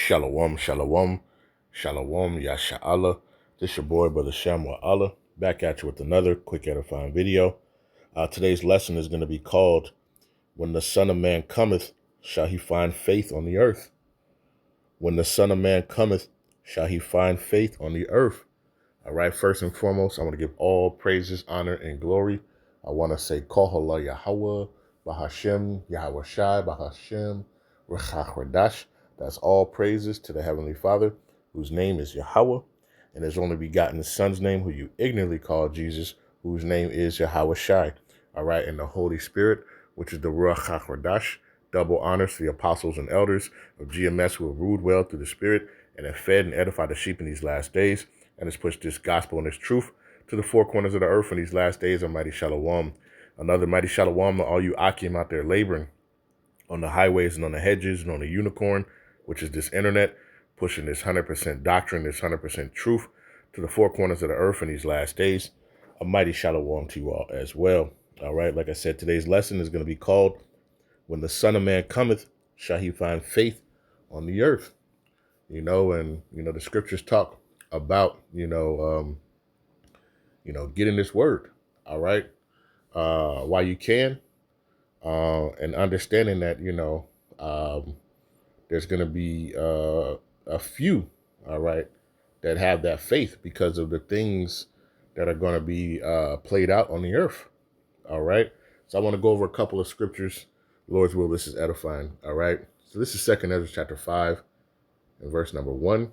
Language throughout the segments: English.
Shalom, shalom, shalom, yasha'Allah. This your boy, Brother Shem wa Allah, back at you with another quick edifying video. Today's lesson is going to be called, When the Son of Man cometh, shall he find faith on the earth? When the Son of Man cometh, shall he find faith on the earth? All right, first and foremost, I want to give all praises, honor, and glory. I want to say, Halal, Yahawah, Bahasham, Yahawashi, Bahasham, Rawchaa, Qadash. That's all praises to the Heavenly Father, whose name is Yahawah, and his only begotten Son's name, who you ignorantly call Jesus, whose name is Yahawashi. All right, and the Holy Spirit, which is the Rawchaa Qadash. Double honors to the apostles and elders of GMS who have ruled well through the Spirit and have fed and edified the sheep in these last days, and has pushed this gospel and this truth to the four corners of the earth in these last days. Almighty Shalom. Another mighty Shalom to all you Akim out there laboring on the highways and on the hedges and on the unicorn, which is this internet, pushing this 100% doctrine, this 100% truth to the four corners of the earth in these last days. A mighty Shalom to you all as well. All right, like I said, today's lesson is going to be called, When the Son of Man cometh, shall he find faith on the earth? And the scriptures talk about, getting this word, all right, while you can, and understanding that, there's going to be a few, all right, that have that faith because of the things that are going to be played out on the earth, all right? So I want to go over a couple of scriptures. Lord's will, this is edifying, all right? So this is 2 Esdras chapter 5 and verse number 1.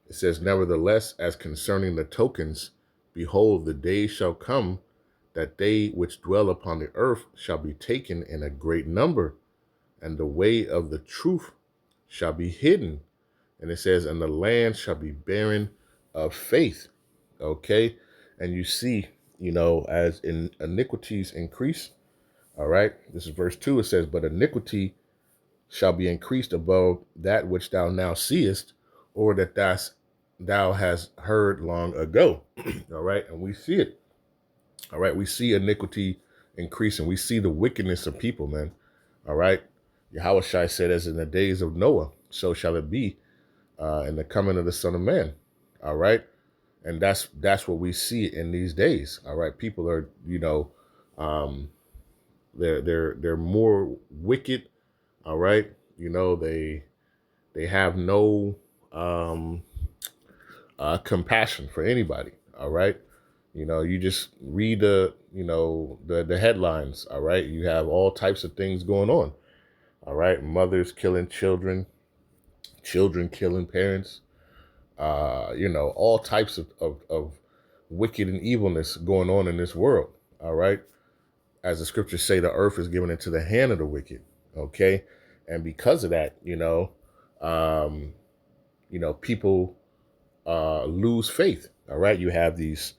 It says, Nevertheless, as concerning the tokens, behold, the days shall come that they which dwell upon the earth shall be taken in a great number, and the way of the truth shall be hidden. And it says, and the land shall be barren of faith. Okay? And you see, as iniquities increase, all right? This is verse 2. It says, but iniquity shall be increased above that which thou now seest, or that thou hast heard long ago. All right, and we see it. All right, we see iniquity increasing. We see the wickedness of people, man. All right, Yahawashi said, as in the days of Noah, so shall it be in the coming of the Son of Man. All right, and that's what we see in these days. All right, people are, they're more wicked. All right, they have no compassion for anybody. All right, you just read the headlines. All right, you have all types of things going on. All right, mothers killing children, children killing parents. All types of wicked and evilness going on in this world. All right, as the scriptures say, the earth is given into the hand of the wicked. Okay, and because of that, people lose faith. All right, you have these,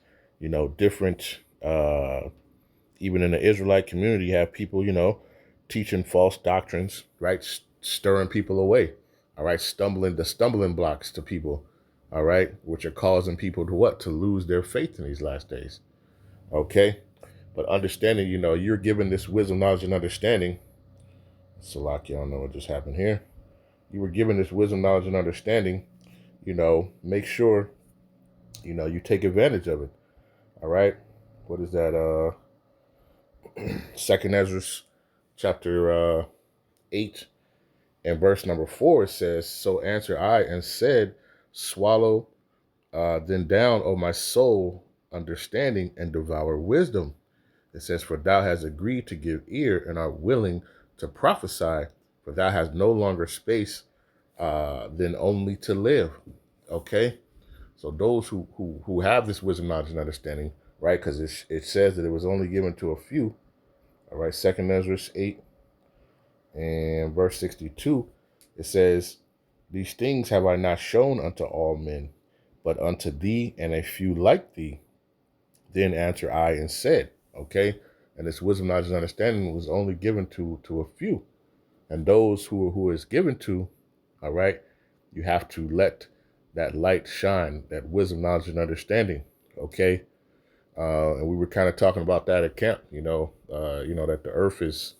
different, even in the Israelite community, you have people, teaching false doctrines, right, stirring people away. All right, the stumbling blocks to people. All right, which are causing people to lose their faith in these last days. Okay, but understanding, you're given this wisdom, knowledge, and understanding. Salaki, I don't know what just happened here. You were given this wisdom, knowledge, and understanding. Make sure, you take advantage of it. All right. What is that? 2 Esdras chapter 8 and verse number 4, it says, So answered I and said, Swallow then down, O my soul, understanding, and devour wisdom. It says, For thou hast agreed to give ear and art willing to prophesy, for thou hast no longer space than only to live. Okay? So those who have this wisdom, knowledge, and understanding, right? Because it says that it was only given to a few. All right, 2 Esdras 8 and verse 62, it says, These things have I not shown unto all men, but unto thee and a few like thee. Then answered I and said, okay, and this wisdom, knowledge, and understanding was only given to a few. And those who is given to, all right, you have to let that light shine, that wisdom, knowledge, and understanding, okay? And we were kind of talking about that at camp, that the earth is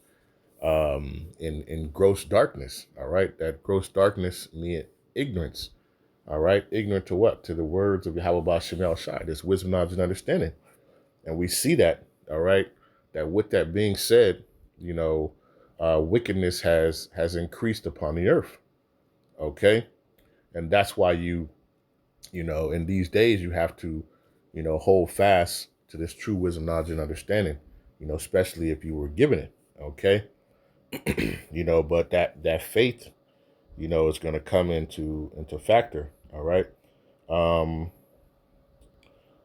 in gross darkness, all right? That gross darkness ignorance. All right. Ignorant to what? To the words of Yahawah, this wisdom, knowledge, and understanding. And we see that, all right, that with that being said, wickedness has increased upon the earth. Okay. And that's why in these days, you have to, hold fast to this true wisdom, knowledge, and understanding, especially if you were given it. Okay. But that faith, is going to come into factor. All right.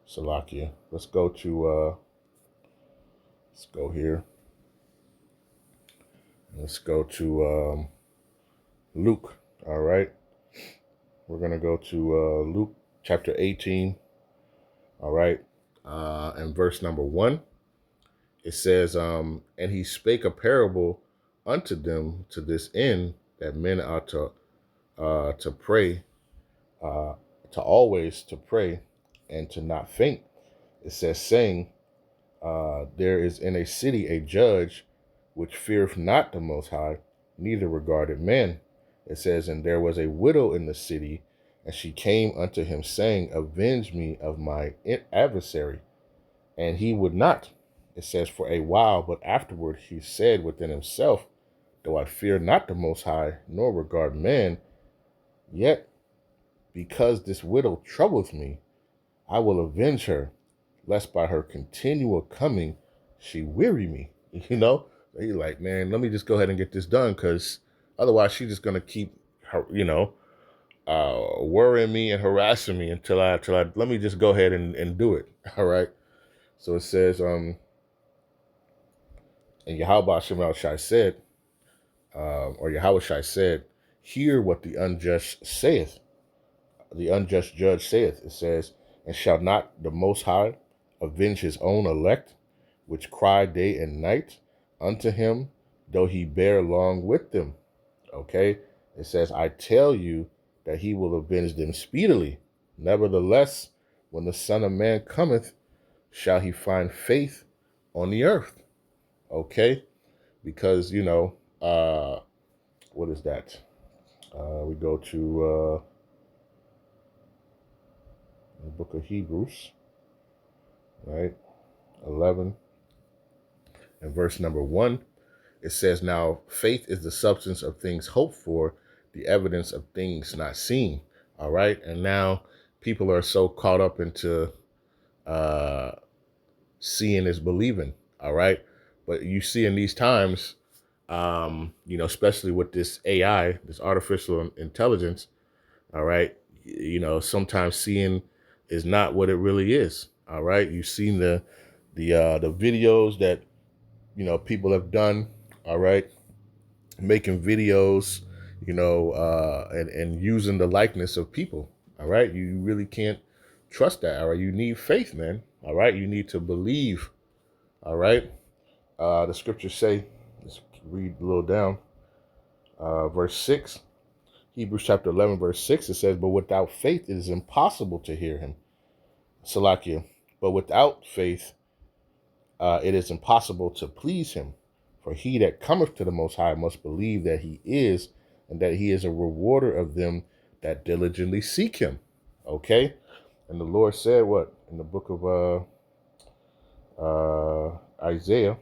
Salakia. Let's go here. Let's go to Luke. All right. We're going to go to Luke chapter 18. All right. And verse number 1. It says, and he spake a parable unto them to this end, that men ought to pray, to always to pray, and to not faint. It says, saying, there is in a city a judge which feareth not the Most High, neither regarded men. It says, and there was a widow in the city, and she came unto him, saying, avenge me of my adversary. And he would not. It says, for a while, but afterward he said within himself, though I fear not the Most High, nor regard man, yet because this widow troubleth me, I will avenge her, lest by her continual coming she weary me. He's like, man, let me just go ahead and get this done, because otherwise she's just gonna keep her, worrying me and harassing me until I let me just go ahead and do it. All right. So it says, and Yahawah said, or Yahawashi said, hear what the unjust saith, the unjust judge saith. It says, and shall not the Most High avenge his own elect, which cry day and night unto him, though he bear long with them? Okay. It says, I tell you that he will avenge them speedily. Nevertheless, when the Son of Man cometh, shall he find faith on the earth? Okay. Because, what is that? We go to the book of Hebrews, right? 11 and verse number 1. It says, now faith is the substance of things hoped for, the evidence of things not seen. All right. And now people are so caught up into seeing is believing. All right. But you see in these times, especially with this AI, this artificial intelligence, all right, sometimes seeing is not what it really is. All right. You've seen the videos that, people have done. All right. Making videos, and using the likeness of people. All right. You really can't trust that. All right. You need faith, man. All right. You need to believe. All right. The scriptures say, let's read a little down, verse 6, Hebrews chapter 11, verse 6, it says, but without faith it is impossible to hear him. Salakia. But without faith it is impossible to please him. For he that cometh to the Most High must believe that he is, and that he is a rewarder of them that diligently seek him. Okay? And the Lord said what? In the book of Isaiah,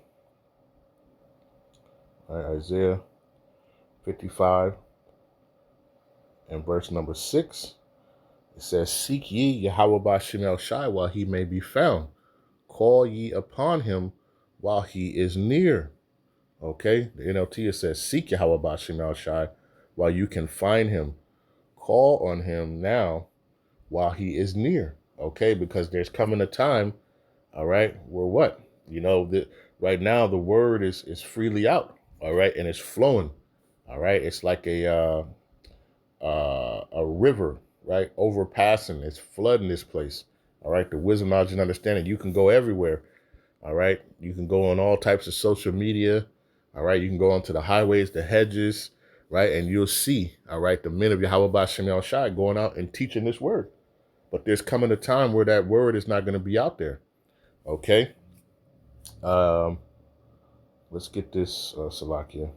Isaiah 55 and verse number 6, it says, seek ye Yahawah while he may be found. Call ye upon him while he is near. Okay, the NLT says, seek Yahawah while you can find him. Call on him now while he is near. Okay, because there's coming a time, all right, where what? Right now the word is freely out, all right, and it's flowing. All right, it's like a river, right, overpassing. It's flooding this place. All right, the wisdom, knowledge, and understanding. You can go everywhere. All right, you can go on all types of social media. All right, you can go onto the highways, the hedges, right, and you'll see, all right, the men of Yahawah going out and teaching this word. But there's coming a time where that word is not going to be out there. Okay. Let's get this, Salakia.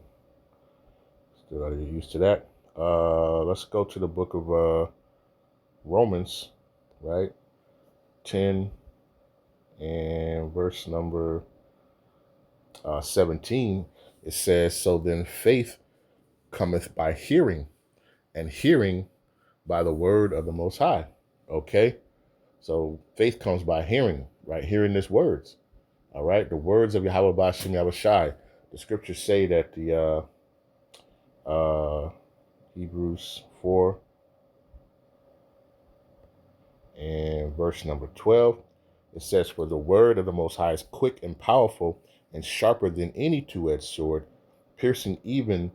Still got to get used to that. Let's go to the book of Romans, right? 10 and verse number 17. It says, so then faith cometh by hearing, and hearing by the word of the Most High. Okay? So faith comes by hearing, right? Hearing this words. All right? The words of Yahawah Bahasham Yahawashi. The scriptures say that the Hebrews 4 and verse number 12, it says, for the word of the Most High is quick and powerful and sharper than any two-edged sword, piercing even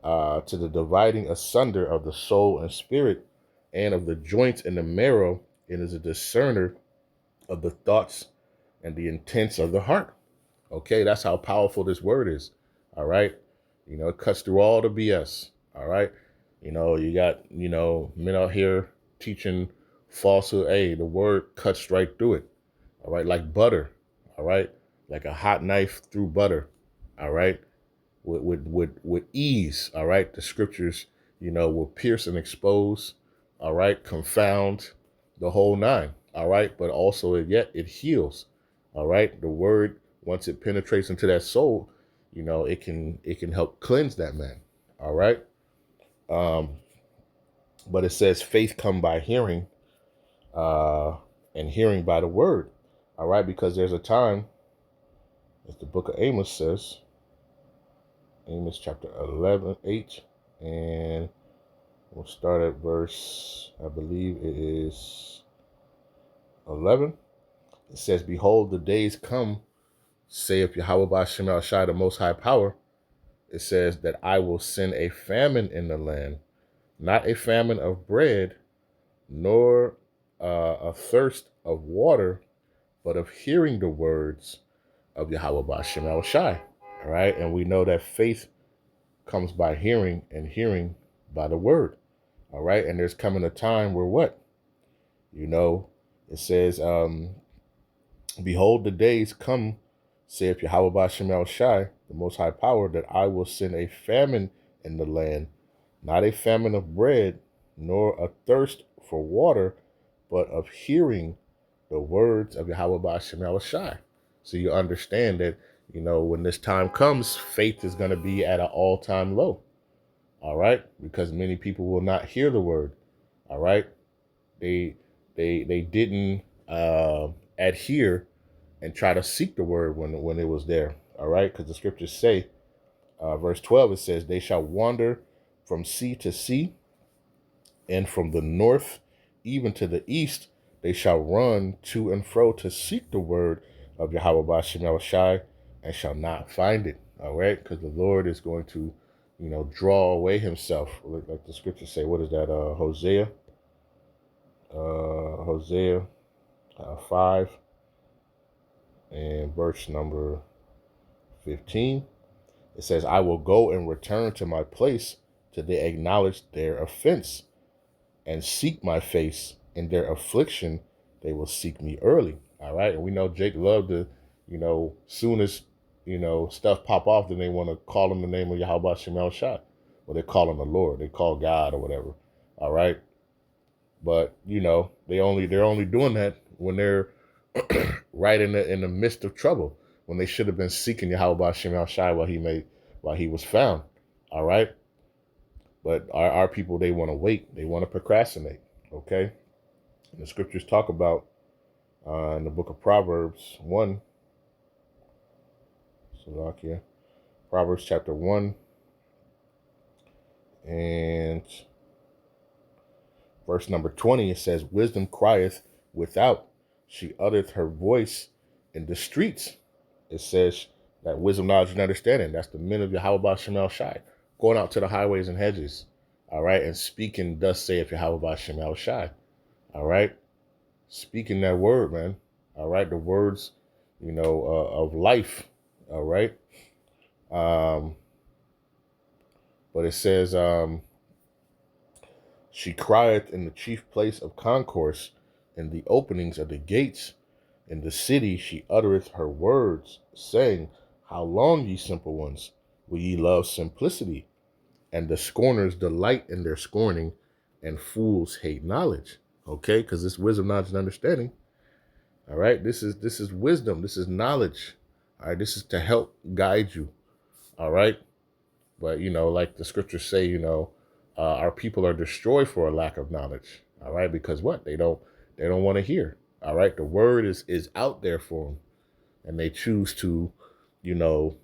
to the dividing asunder of the soul and spirit and of the joints and the marrow, and is a discerner of the thoughts and the intents of the heart. Okay, that's how powerful this word is. All right. It cuts through all the BS. All right. You got, men out here teaching falsehood. Hey, the word cuts right through it. All right. Like butter. All right. Like a hot knife through butter. All right. With ease. All right. The scriptures, will pierce and expose. All right. Confound the whole nine. All right. But also yet it heals. All right. The word, once it penetrates into that soul, it can help cleanse that man. All right. But it says faith come by hearing, and hearing by the word. All right. Because there's a time, as the book of Amos says, Amos chapter 8, and we'll start at verse, I believe it is 11. It says, behold, the days come, saith Yahawah Bahasham Yahawashi, the Most High Power. It says that I will send a famine in the land, not a famine of bread, nor a thirst of water, but of hearing the words of Yahawah Bahasham Yahawashi. All right. And we know that faith comes by hearing, and hearing by the word. All right. And there's coming a time where what? It says, behold, the days come, saith Yahawah Bahasham Yahawashi, the Most High Power, that I will send a famine in the land, not a famine of bread, nor a thirst for water, but of hearing the words of Yahawah Bahasham Yahawashi. So you understand that, when this time comes, faith is going to be at an all-time low. All right? Because many people will not hear the word. All right? They didn't adhere and try to seek the word when it was there. All right? Because the scriptures say, verse 12, it says, they shall wander from sea to sea, and from the north even to the east, they shall run to and fro to seek the word of Yahawah Bahasham Yahawashi, and shall not find it. All right? Because the Lord is going to, draw away himself. Like the scriptures say, what is that? Hosea 5 and verse number 15. It says, I will go and return to my place till they acknowledge their offense and seek my face. In their affliction, they will seek me early. All right. And we know Jake loved to, soon as, stuff pop off, then they want to call him the name of Yahawah Bahasham Yahawashi. Or they call him the Lord. They call God or whatever. All right. But, they're only doing that when they're right in the midst of trouble, when they should have been seeking Yahawah Bahasham Yahawashi while he was found. All right. But our people, they want to wait. They want to procrastinate. Okay. And the scriptures talk about in the book of Proverbs 1. Salakia. Proverbs chapter 1 and verse number 20. It says, wisdom crieth without. She uttereth her voice in the streets. It says that wisdom, knowledge, and understanding. That's the men of Yahawah Bahasham Yahawashi, going out to the highways and hedges. All right. And speaking, thus saith Yahawah Bahasham Yahawashi. All right. Speaking that word, man. All right. The words, of life. All right. But it says, she crieth in the chief place of concourse, in the openings of the gates. In the city she uttereth her words, saying, how long, ye simple ones, will ye love simplicity? and the scorners delight in their scorning, and fools hate knowledge. Okay, because this wisdom, knowledge, and understanding. All right, this is wisdom. This is knowledge. All right, this is to help guide you. All right, but like the scriptures say, our people are destroyed for a lack of knowledge. All right, because what they don't want to hear. All right, the word is out there for them, and they choose to, you know,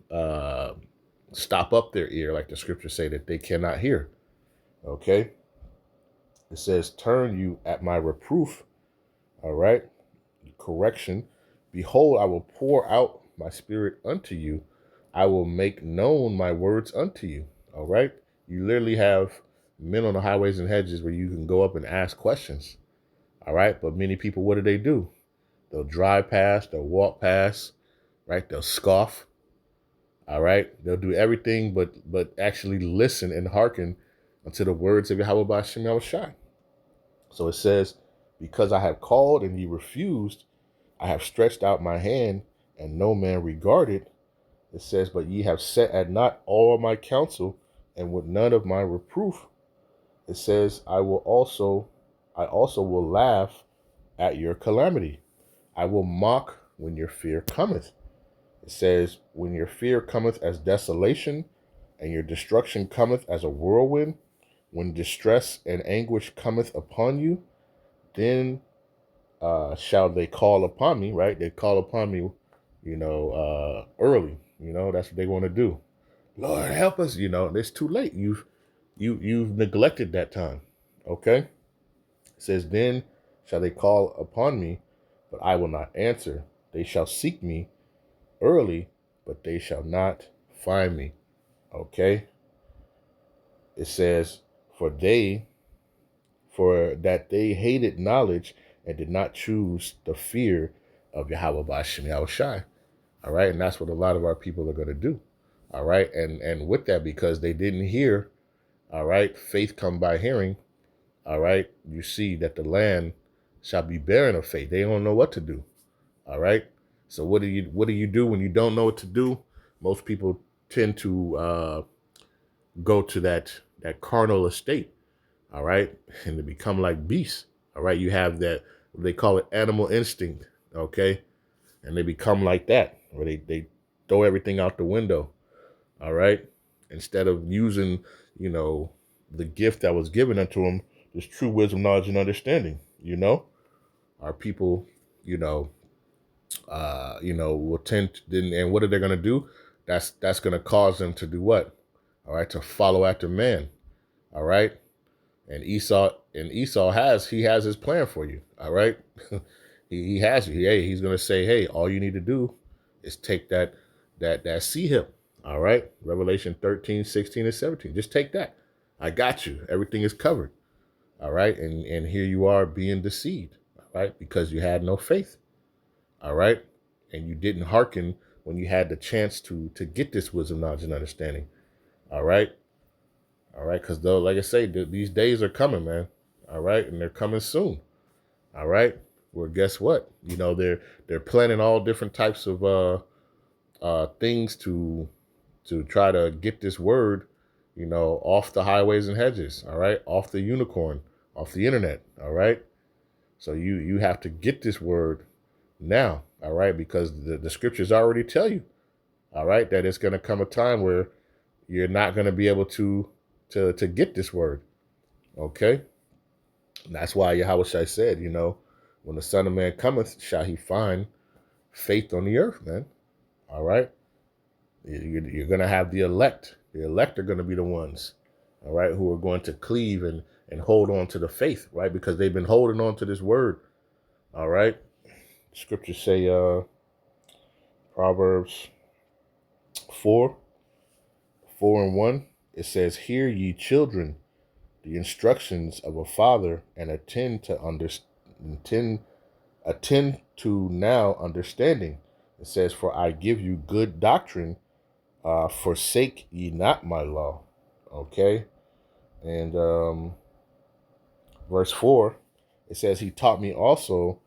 stop up their ear, like the scriptures say, that they cannot hear. Okay, it says, "Turn you at my reproof." All right, correction. Behold, I will pour out my spirit unto you. I will make known my words unto you. All right. You literally have men on the highways and hedges where you can go up and ask questions. All right. But many people, what do? They'll drive past, they'll walk past, right? They'll scoff. All right. They'll do everything but actually listen and hearken unto the words of Yahawah Bahasham Yahawashi. So it says, because I have called and ye refused, I have stretched out my hand, and no man regarded. It says, but ye have set at naught all my counsel, and with none of my reproof. It says, I also will laugh at your calamity. I will mock when your fear cometh. It says, when your fear cometh as desolation, and your destruction cometh as a whirlwind, when distress and anguish cometh upon you, then shall they call upon me, right? They call upon me, early. That's what they want to do. Lord, help us. It's too late. You've neglected that time. Okay. It says, then shall they call upon me, but I will not answer. They shall seek me early, but they shall not find me. Okay. It says, for that they hated knowledge and did not choose the fear of Yahawah Bahasham Yahawashi. All right. And that's what a lot of our people are going to do. All right. And with that, because they didn't hear, all right, faith come by hearing. All right. You see that the land shall be barren of faith. They don't know what to do. All right. So what do you do when you don't know what to do? Most people tend to go to that carnal estate. All right. And to become like beasts. All right. You have that, they call it animal instinct. Okay. And they become like that, where they throw everything out the window. All right. Instead of using, the gift that was given unto them, this true wisdom, knowledge, and understanding. Our people, will tend to, and what are they going to do? That's going to cause them to do what? All right. To follow after man. All right. And Esau has his plan for you. All right. he has you. Hey, he's going to say, hey, all you need to do is take that see him. All right. Revelation 13, 16, and 17. Just take that. I got you. Everything is covered. All right. And here you are being deceived. All right. Because you had no faith. All right. And you didn't hearken when you had the chance to get this wisdom, knowledge, and understanding. All right. All right. Because though, like I say, these days are coming, man. All right. And they're coming soon. All right. Well, guess what? They're planning all different types of things to try to get this word, off the highways and hedges. All right. Off the unicorn, off the internet. All right. So you have to get this word now. All right. Because the scriptures already tell you, all right, that it's going to come a time where you're not going to be able to get this word. Okay. And that's why Yahawashi said, when the Son of Man cometh, shall he find faith on the earth, man. All right. You're going to have the elect. The elect are going to be the ones, all right, who are going to cleave and hold on to the faith, right? Because they've been holding on to this word. All right. Scriptures say, Proverbs 4:4-1. It says, hear ye children the instructions of a father, and attend to now understanding. It says, for I give you good doctrine, forsake ye not my law. Okay. And verse 4, it says, he taught me also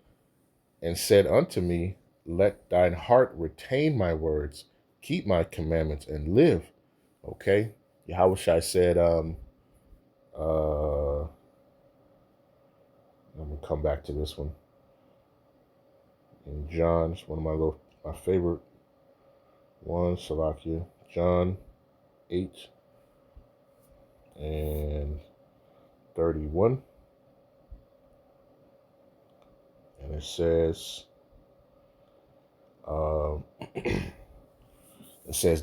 and said unto me, let thine heart retain my words, keep my commandments, and live. Okay. Yahawashi said, let me come back to this one. In John, it's one of my favorite ones, Salakia. John 8 and 31. And it says,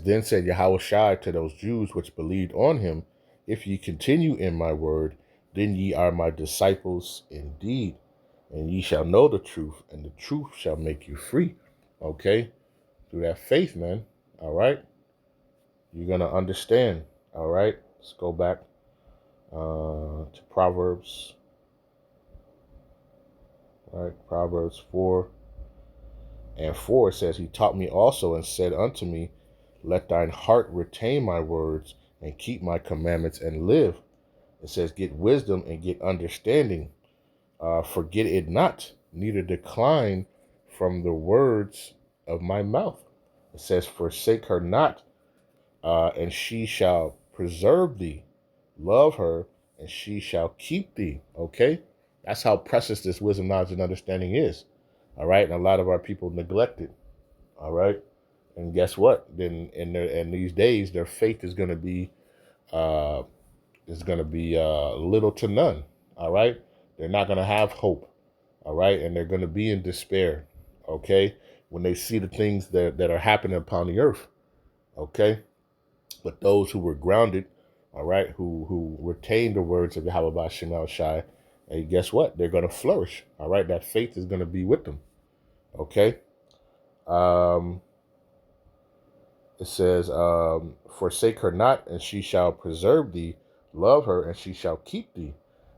then said Yahawashi to those Jews which believed on him, if ye continue in my word, then ye are my disciples indeed, and ye shall know the truth, and the truth shall make you free. Okay? Through that faith, man. All right? You're going to understand. All right? Let's go back to Proverbs. All right? Proverbs 4 and 4 says, he taught me also and said unto me, let thine heart retain my words and keep my commandments and live. It says, get wisdom and get understanding. Forget it not, neither decline from the words of my mouth. It says, forsake her not, and she shall preserve thee. Love her, and she shall keep thee. Okay? That's how precious this wisdom, knowledge, and understanding is. All right? And a lot of our people neglect it. All right? And guess what? Then in these days, their faith is going to be little to none. All right, they're not going to have hope. All right, and they're going to be in despair. Okay, when they see the things that are happening upon the earth. Okay, but those who were grounded, all right, who retained the words of Yahawah Shemel Shai, and guess what? They're going to flourish. All right, that faith is going to be with them. Okay. It says, forsake her not, and she shall preserve thee. Love her, and she shall keep thee.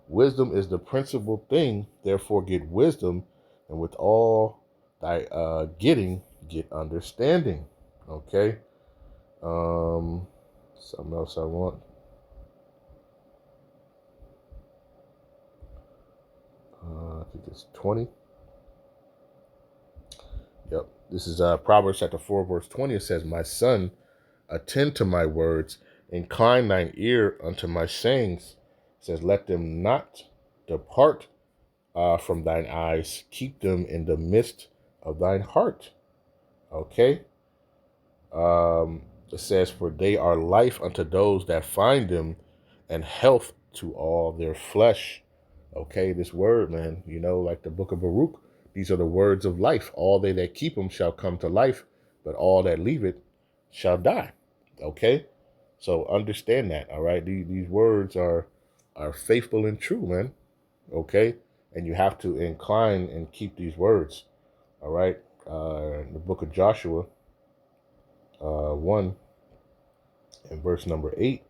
Wisdom is the principal thing. Therefore get wisdom, and with all thy getting, get understanding. Okay? Something else I want. I think it's 20. Yep. This is Proverbs chapter 4, verse 20. It says, my son, attend to my words, incline thine ear unto my sayings. It says, let them not depart from thine eyes. Keep them in the midst of thine heart. Okay? It says, for they are life unto those that find them, and health to all their flesh. Okay, this word, man, like the book of Baruch, these are the words of life. All they that keep them shall come to life, but all that leave it shall die. Okay, so understand that. All right, these words are faithful and true, man. Okay, and you have to incline and keep these words. All right, in the book of Joshua, 1 and verse number 8,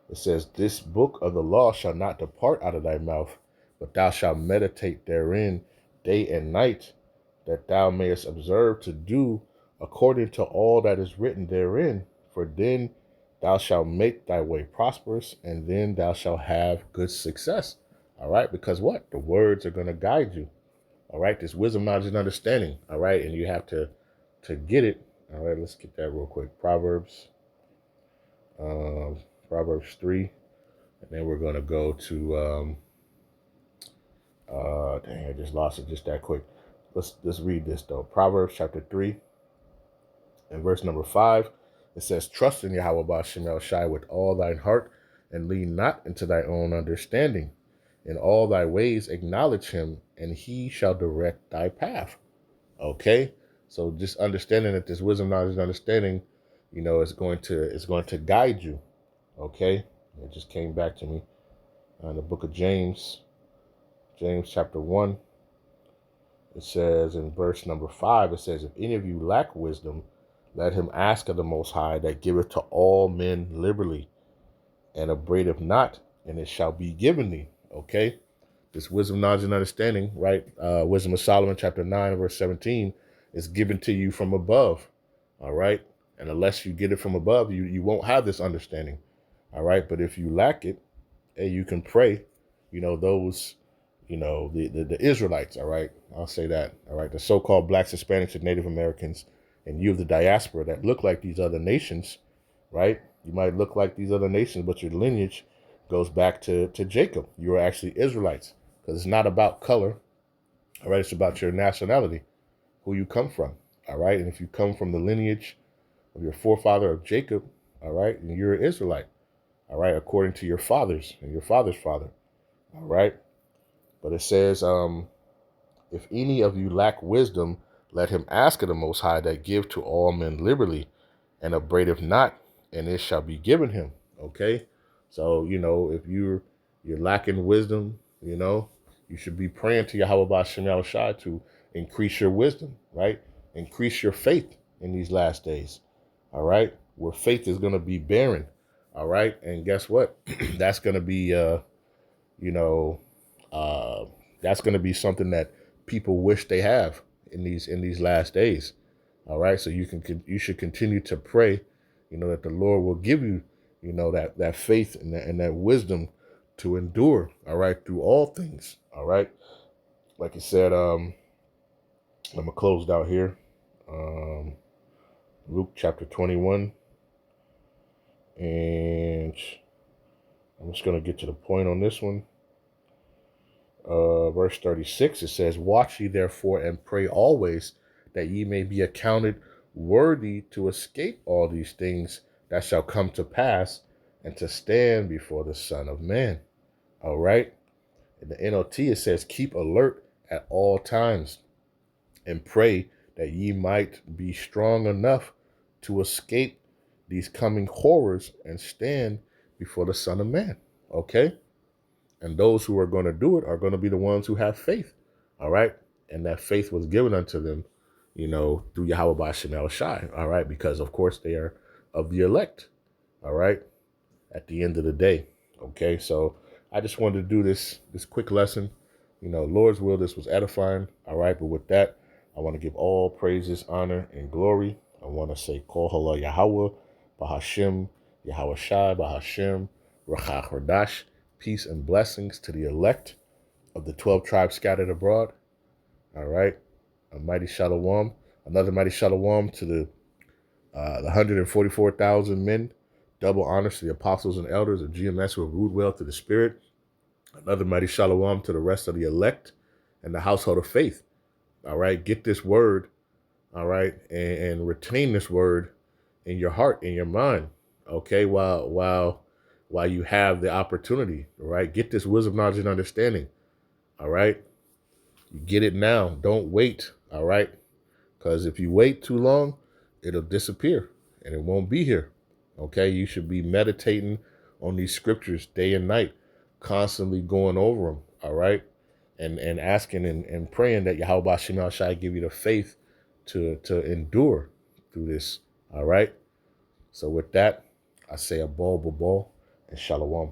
it says, this book of the law shall not depart out of thy mouth, but thou shalt meditate therein day and night, that thou mayest observe to do according to all that is written therein. For then thou shalt make thy way prosperous, and then thou shalt have good success. All right, because what? The words are going to guide you. All right, this wisdom, knowledge, and understanding. All right, and you have to get it. All right, let's get that real quick. Proverbs 3, and then we're going to go to dang, I just lost it just that quick. Let's read this though. Proverbs chapter 3 and verse number 5. It says, trust in Yahawah Shemel Shai with all thine heart, and lean not into thy own understanding. In all thy ways acknowledge him, and he shall direct thy path. Okay, so just understanding that this wisdom, knowledge, and understanding, is going to guide you. Okay, it just came back to me in the book of James chapter 1. It says in verse number 5, it says, if any of you lack wisdom, let him ask of the Most High, that giveth to all men liberally, and upbraideth not, and it shall be given thee. Okay, this wisdom, knowledge, and understanding, right? Wisdom of Solomon chapter 9 verse 17 is given to you from above. All right, and unless you get it from above, you won't have this understanding. All right, but if you lack it, and you can pray, those, the Israelites, all right, I'll say that, all right, the so-called blacks, Hispanics, and Native Americans, and you of the diaspora that look like these other nations, right? You might look like these other nations, but your lineage goes back to Jacob. You are actually Israelites, because it's not about color. All right, it's about your nationality, who you come from. All right, and if you come from the lineage of your forefather of Jacob, all right, and you're an Israelite. All right, according to your fathers and your father's father. All right, but it says, if any of you lack wisdom, let him ask of the Most High, that give to all men liberally, and upbraideth not, and it shall be given him. Okay, so if you're lacking wisdom, you should be praying to Yahawah Bahasham to increase your wisdom, right? Increase your faith in these last days. All right, where faith is going to be barren. All right, and guess what? That's going to be you know, that's going to be something that people wish they have in these last days. All right, so you should continue to pray, that the Lord will give you, that faith and that wisdom to endure. All right, through all things. All right, like I said, I'm gonna close out here. Luke chapter 21, and I'm just gonna get to the point on this one. Verse 36, it says, watch ye therefore and pray always, that ye may be accounted worthy to escape all these things that shall come to pass, and to stand before the Son of Man. All right. In the NLT, it says, keep alert at all times, and pray that ye might be strong enough to escape these coming horrors and stand before the Son of Man. Okay. And those who are going to do it are going to be the ones who have faith. All right. And that faith was given unto them, through Yahawah Bahasham. All right. Because, of course, they are of the elect. All right. At the end of the day. Okay. So I just wanted to do this quick lesson. Lord's will, this was edifying. All right. But with that, I want to give all praises, honor, and glory. I want to say, Kol Halal Yahawah, Bahasham, Yahawashi, Bahasham, Rawchaa, Qadash. Peace and blessings to the elect of the 12 tribes scattered abroad. All right. A mighty shalom. Another mighty shalom to the 144,000 men. Double honors to the apostles and elders of GMS who have ruled well to the Spirit. Another mighty shalom to the rest of the elect and the household of faith. All right. Get this word. All right. And retain this word in your heart, in your mind. Okay. While you have the opportunity, all right? Get this wisdom, knowledge, and understanding, all right? You get it now. Don't wait, all right? Because if you wait too long, it'll disappear, and it won't be here, okay? You should be meditating on these scriptures day and night, constantly going over them, all right? And asking and praying that Yahawah Bahasham give you the faith to endure through this, all right? So with that, I say aboue, and shalom.